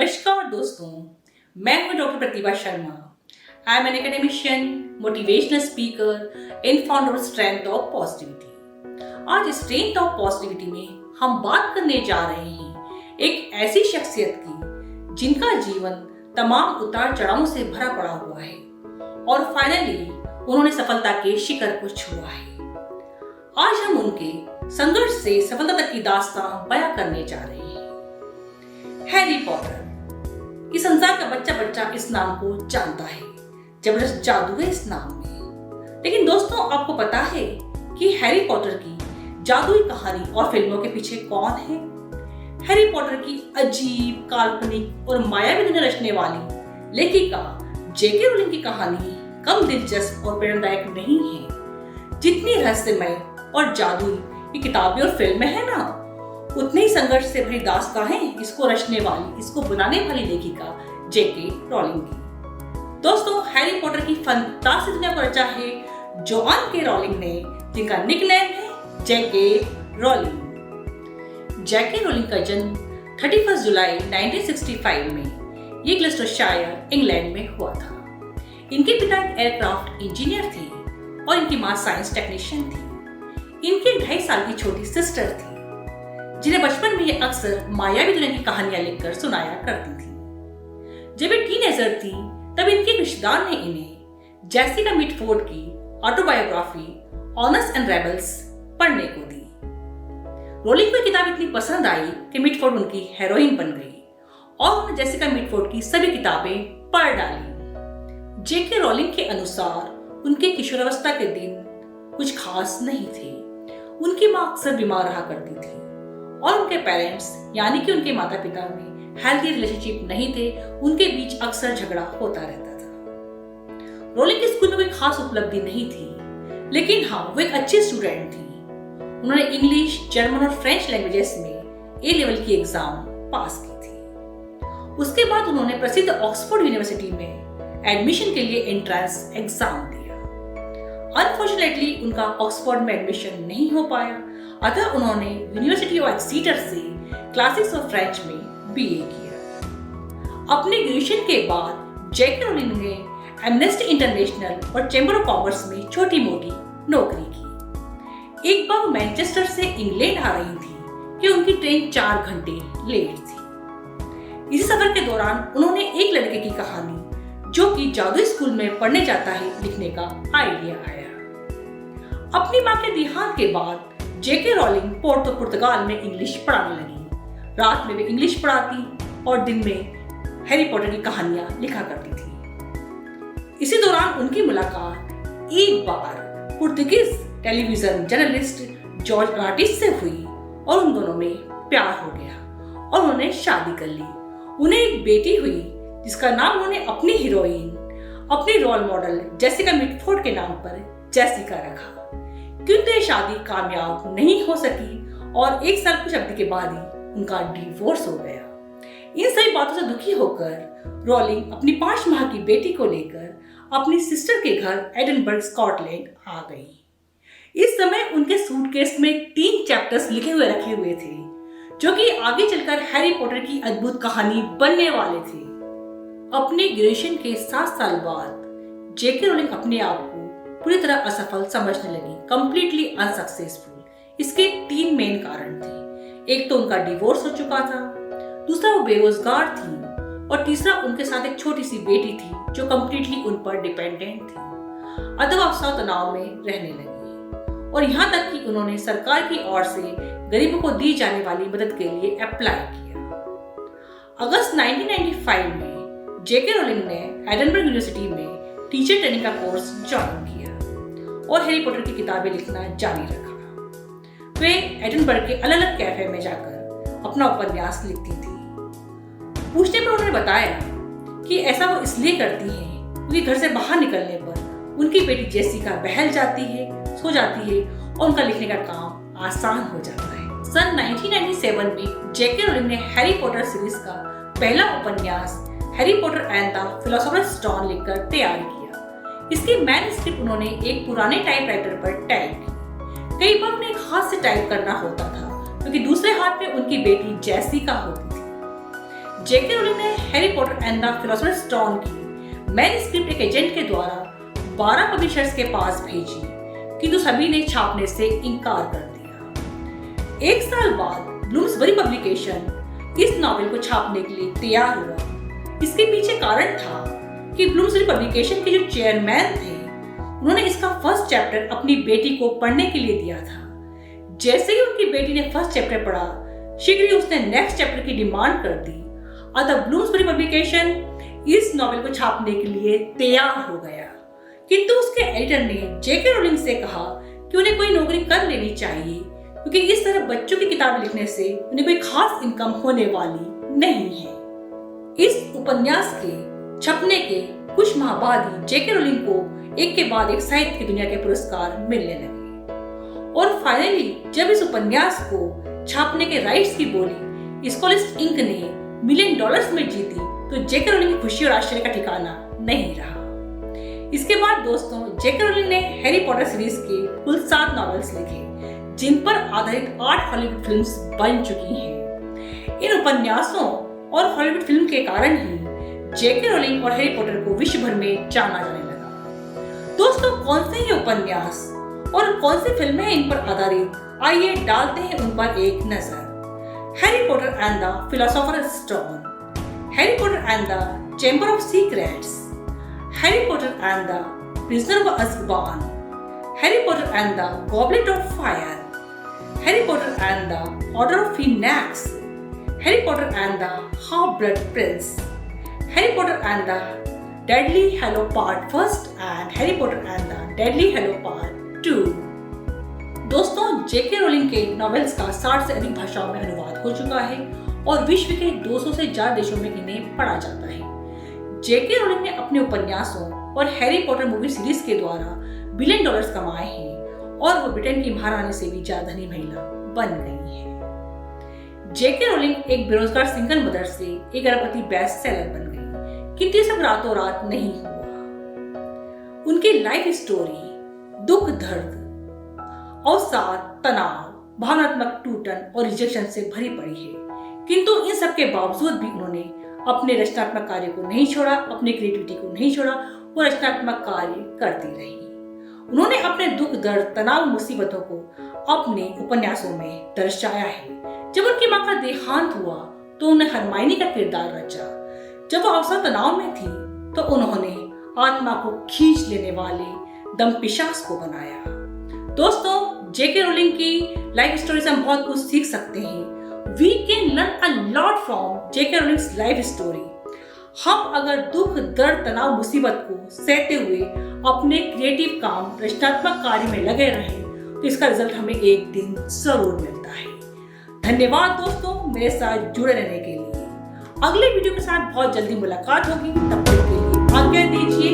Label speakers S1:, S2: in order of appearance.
S1: नमस्कार दोस्तों, मैं हूं doctor Pratibha Sharma. I am N academician, motivational speaker and founder of strength of positivity. आज स्ट्रेंथ ऑफ पॉजिटिविटी में हम बात करने जा रहे हैं एक ऐसी शख्सियत की जिनका जीवन तमाम उतार चढ़ावों से भरा पड़ा हुआ है और फाइनली उन्होंने सफलता के शिखर को छुआ है। आज हम उनके संघर्ष से सफलता तक की दास्तान बयां करने जा रहे हैं। Harry Potter. इस संसार का बच्चा बच्चा इस नाम को जानता है। जबरदस्त जादू है इस नाम में। लेकिन दोस्तों, आपको पता है कि हैरी पॉटर की जादुई कहानी और फिल्मों के पीछे कौन है? हैरी पॉटर की अजीब, काल्पनिक और मायावी दुनिया रचने वाली लेखिका जेके रोलिंग की कहानी कम दिलचस्प और प्रेरणादायक नहीं है। जितनी रहस्यमय और जादुई ये किताबें और फिल्में हैं ना, उतनी ही संघर्ष से भरी दास्तान है इसको रचने वाली, इसको बनाने वाली लेखिका जेके रोलिंग की। दोस्तों, हैरी पॉटर की फंतास्टिक दुनिया को रचा है जोआन के रोलिंग ने, जिनका निकनेम है जेके रोलिंग। जेके रोलिंग का जन्म 31 जुलाई 1965 में ये ग्लस्टरशायर, इंग्लैंड में हुआ था। इनके पिता एक एयरक्राफ्ट इंजीनियर थे और इनकी मां साइंस टेक्नीशियन थी। इनकी 2.5 साल की छोटी सिस्टर थी जिन्हें बचपन में ये अक्सर मायावी दुनिया की कहानियां लिखकर सुनाया करती थी। जब ये टीनेजर थी तब इनके रिश्तेदार ने इन्हें जेसिका मिटफोर्ड की ऑटोबायोग्राफी ऑनर्स एंड रेबल्स पढ़ने को दी। रोलिंग को किताब इतनी पसंद आई कि मिटफोर्ड उनकी हीरोइन बन गई और उन्होंने जेसिका मिटफोर्ड की सभी किताबें पढ़ डाली। जेके रोलिंग के अनुसार उनके किशोरावस्था के दिन कुछ खास नहीं थे। उनकी मां अक्सर बीमार रहा करती थी और उनके पेरेंट्स यानी कि उनके माता पिता में हेल्थी रिलेशनशिप नहीं थे। उनके बीच अक्सर झगड़ा होता रहता था। रोलिंग के स्कूल में कोई खास उपलब्धि नहीं थी, लेकिन हाँ, वो एक अच्छी स्टूडेंट थी। उन्होंने इंग्लिश, जर्मन और फ्रेंच लैंग्वेजेस में ए लेवल की एग्जाम पास की थी। उसके बाद उन्होंने प्रसिद्ध ऑक्सफोर्ड यूनिवर्सिटी में एडमिशन के लिए एंट्रेंस एग्जाम दिया। अनफॉर्चुनेटली उनका ऑक्सफोर्ड में एडमिशन नहीं हो पाया, अतः उन्होंने यूनिवर्सिटी ऑफ एक्सीटर से क्लासिक्स ऑफ फ्रेंच में बीए किया। अपने ग्रेजुएशन के बाद जेके रोलिंग ने एम्नेस्टी इंटरनेशनल और चैम्बर ऑफ कॉमर्स में छोटी मोटी नौकरी की। एक बार वो मैनचेस्टर से इंग्लैंड आ रही थी कि उनकी ट्रेन 4 घंटे लेट थी। इसी सफर के दौरान उन्होंने एक लड़के की कहानी जो कि जादुई स्कूल में पढ़ने जाता है लिखने का आइडिया आया। अपनी मां के देहांत के बाद जेके रोलिंग पोर्तो पुर्तगाल में इंग्लिश पढ़ाने लगी। रात में वे इंग्लिश पढ़ाती और दिन में हैरी पॉटर की कहानियां लिखा करती थी। इसी दौरान उनकी मुलाकात एक बार Portuguese television journalist George artist से हुई और उन दोनों में प्यार हो गया और उन्होंने शादी कर ली। उन्हें एक बेटी हुई जिसका नाम उन्होंने अपनी हीरोइन, अपनी रोल मॉडल जेसिका मिटफोर्ड के नाम पर जेसिका रखा। किंतु ये शादी कामयाब नहीं हो सकी और 1 साल कुछ अवधि के बाद ही उनका डिवोर्स हो गया। इन सभी बातों से दुखी होकर रोलिंग अपनी 5 माह की बेटी को लेकर अपनी सिस्टर के घर एडिनबर्ग, स्कॉटलैंड आ गई। इस समय उनके सूटकेस में 3 चैप्टर्स लिखे हुए रखे हुए थे जो कि आगे चलकर हैरी पॉटर की अद्भुत कहानी बनने वाले थे। अपने ग्रेजुएशन के 7 साल बाद जेके रोलिंग अपने आप को पूरी तरह असफल समझने लगी, कंप्लीटली अनसक्सेसफुल। इसके 3 मेन कारण थे। एक तो उनका डिवोर्स हो चुका था, दूसरा वो बेरोजगार थी और तीसरा उनके साथ एक छोटी सी बेटी थी जो कंप्लीटली उन पर डिपेंडेंट थी। अतः अवसाद तनाव में रहने लगी और यहाँ तक कि उन्होंने सरकार की ओर से गरीबों को दी जाने वाली मदद के लिए अप्लाई किया। अगस्त 1995 में जेके रोलिंग ने एडिनबर्ग यूनिवर्सिटी में टीचर ट्रेनिंग का कोर्स ज्वाइन किया और हैरी पॉटर की किताबें लिखना जारी रखा। वे एडिनबर्ग के अलग अलग कैफे में जाकर अपना उपन्यास लिखती थी। पूछने पर उन्होंने बताया कि ऐसा वो इसलिए करती हैं क्योंकि घर से बाहर निकलने पर उनकी बेटी जेसिका बहल जाती है, सो जाती है और उनका लिखने का काम आसान हो जाता है। सन 1997 में जेके रोलिंग ने हैरी पॉटर सीरीज का पहला उपन्यास Harry Potter and the philosophers stone लिखकर तैयार किया। इसकी मैन्युस्क्रिप्ट उन्होंने एक पुराने टाइपराइटर पर टाइप की। कई बार उन्हें एक हाथ से टाइप करना होता था क्योंकि दूसरे हाथ में उनकी बेटी जेसिका होती थी। जेके रोलिंग ने Harry Potter and the philosophers Stone की मैन्युस्क्रिप्ट एक एजेंट के द्वारा 12 पब्लिशर्स के पास भेजी, किंतु सभी ने छापने से इनकार कर दिया। एक साल बाद ब्लूम्सबरी पब्लिकेशन इस नॉवेल को छापने के लिए तैयार हुआ। इसके पीछे कारण था कि ब्लूम्सबरी पब्लिकेशन के जो चेयरमैन थे, उन्होंने इसका फर्स्ट चैप्टर अपनी बेटी को पढ़ने के लिए दिया था। जैसे ही उनकी बेटी ने फर्स्ट चैप्टर पढ़ा, शीघ्र ही उसने नेक्स्ट चैप्टर की डिमांड कर दी। अतः ब्लूम्सबरी पब्लिकेशन इस नॉवेल को छापने के लिए तैयार हो गया, किंतु उसके एडिटर ने जेके रोलिंग से कहा कि उन्हें कोई नौकरी कर लेनी चाहिए, क्योंकि इस तरह बच्चों की किताब लिखने से उन्हें कोई खास इनकम होने वाली नहीं है। इस उपन्यास के छपने के कुछ माह बाद ही जेके रोलिंग को एक के बाद एक साहित्य की दुनिया के पुरस्कार मिलने लगे और फाइनली जब इस उपन्यास को छापने के राइट्स की बोली स्कॉलिस्ट इंक ने $1 मिलियन में जीती, तो जेके रोलिंग की खुशी और आश्चर्य का ठिकाना नहीं रहा। इसके बाद दोस्तों जेके रोलिंग ने हैरी पॉटर सीरीज के कुल 7 नॉवेल्स लिखे, जिन पर आधारित 8 हॉलीवुड फिल्म्स बन चुकी हैं। इन उपन्यासों और हॉलीवुड फिल्म के कारण ही जेके रोलिंग और हैरी पॉटर को विश्व भर में जाना जाने लगा। दोस्तों कौन से ये उपन्यास और कौन सी फिल्में हैं इन पर आधारित, आइए डालते हैं उन पर एक नजर। Harry Potter and the philosophers Stone, Harry Potter and the Chamber of Secrets, Harry Potter and the Prisoner of Azkaban, Harry Potter and the Goblet of Fire, Harry Potter and the Order of Phoenix, Harry Potter and the Half Blood Prince, Harry Potter and the Deadly Hallows Part 1 and Harry Potter and the Deadly Hallows Part 2। दोस्तों J K rolling के novels का 60 से अधिक भाषाओं में अनुवाद हो चुका है और विश्व के 200 से ज्यादा देशों में इन्हें पढ़ा जाता है। जेके रोलिंग ने अपने उपन्यासों और हैरी पॉटर मूवी सीरीज के द्वारा $1 बिलियन कमाए हैं और वो ब्रिटेन की महारानी से भी ज्यादा धनी महिला बन गई है। जेके रोलिंग एक बेरोजगार सिंगल मदर से एक अरबपति बेस्ट सेलर बन गई, किंतु ये सब रातों रात नहीं हुआ। उनकी लाइफ स्टोरी दुख, दर्द, अवसाद, तनाव, भावनात्मक टूटन और रिजेक्शन से भरी पड़ी है, किंतु इन सब के बावजूद भी उन्होंने अपने रचनात्मक कार्य को नहीं छोड़ा, अपनी क्रिएटिविटी को नहीं छोड़ा और रचनात्मक कार्य करती रही। उन्होंने अपने दुख, दर्द, तनाव, मुसीबतों को अपने उपन्यासों में दर्शाया है। जब उनकी मां का देहांत हुआ तो उन्हें हरमाइनी का किरदार रचा। जब वो अवसर तनाव में थी तो उन्होंने आत्मा को खींच लेने वाले दमपिशाच को बनाया। दोस्तों जेके रोलिंग की लाइफ स्टोरी से हम बहुत कुछ सीख सकते हैं। We can learn a lot from J K Rowling's life story. हम अगर दुख, दर्द, तनाव, मुसीबत को सहते हुए अपने क्रिएटिव काम, रचनात्मक कार्य में लगे रहें तो इसका रिजल्ट हमें एक दिन जरूर मिलता है। धन्यवाद दोस्तों मेरे साथ जुड़े रहने के लिए। अगले वीडियो के साथ बहुत जल्दी मुलाकात होगी, तब तक के लिए आज्ञा दीजिए।